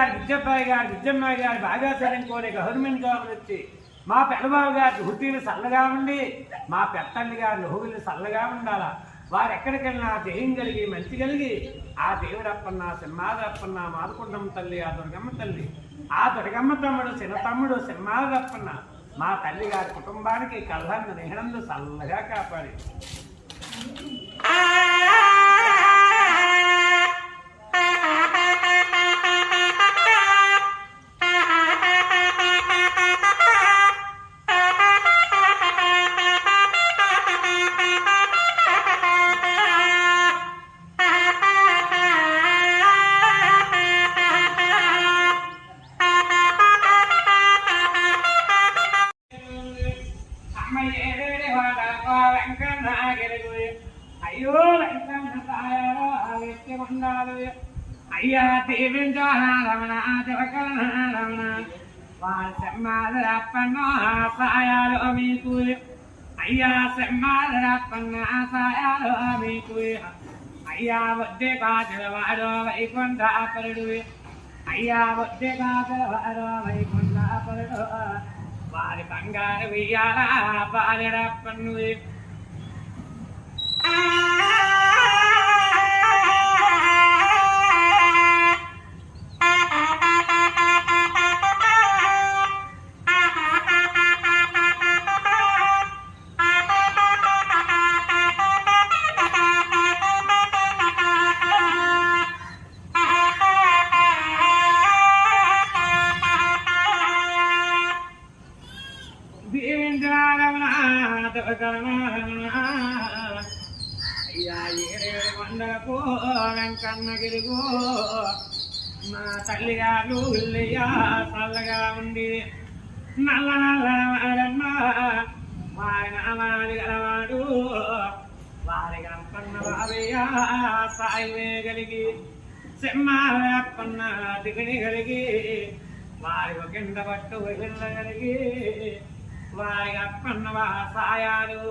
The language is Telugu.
గారు విద్యబ్బాయి గారు విద్యమ్మాయి గారు బాగా చదువుకోని గవర్నమెంట్ జాబులు వచ్చి మా పెద్దబాబు గారు హుతీలు చల్లగా ఉండి మా పెద్దల్లి గారు లోహులు చల్లగా ఉండాలా. వారు ఎక్కడికి వెళ్ళినా జయం కలిగి మంచి కలిగి ఆ దేవుడప్పన్న సింహాదప్పన్న మాదుకుంటమ్మ తల్లి ఆ దుర్గమ్మ తల్లి ఆ దుర్గమ్మ తమ్ముడు చిన్న తమ్ముడు సింహాదప్పన్న మా తల్లి గారి కుటుంబానికి కళ్ళను నిహనందు చల్లగా కాపాడి అయ్యో అయ్యా దీవించమణ రమణ వారి సమ్మాదరప్పన్న సాయాలు మీకు అయ్యా సమ్మాదరప్పన్న సాయాలు మీకు అయ్యా వద్దే కాచలవాడో వైకుంఠాపరుడు అయ్యా వద్దే కాచలవాడో వైకుంఠాపరుడు వారి బంగారు వియ్యాల బాలరప్పన్ను అయ్యా ఏడేడు కొండలకు వెంకన్న గిరుగు మా తల్లిగారు ఉల్లయ్యా చల్లగా ఉండి నల్ల నల్ల వాడమ్మ వారి నామాది గలవాడు వారి గంపన్న బాబయ్య సాయివే కలిగి సింహాలప్పన్న దిగుని కలిగి వారి ఒక కింద పట్టు కలిగి వారి అప్పన్న సాయాలు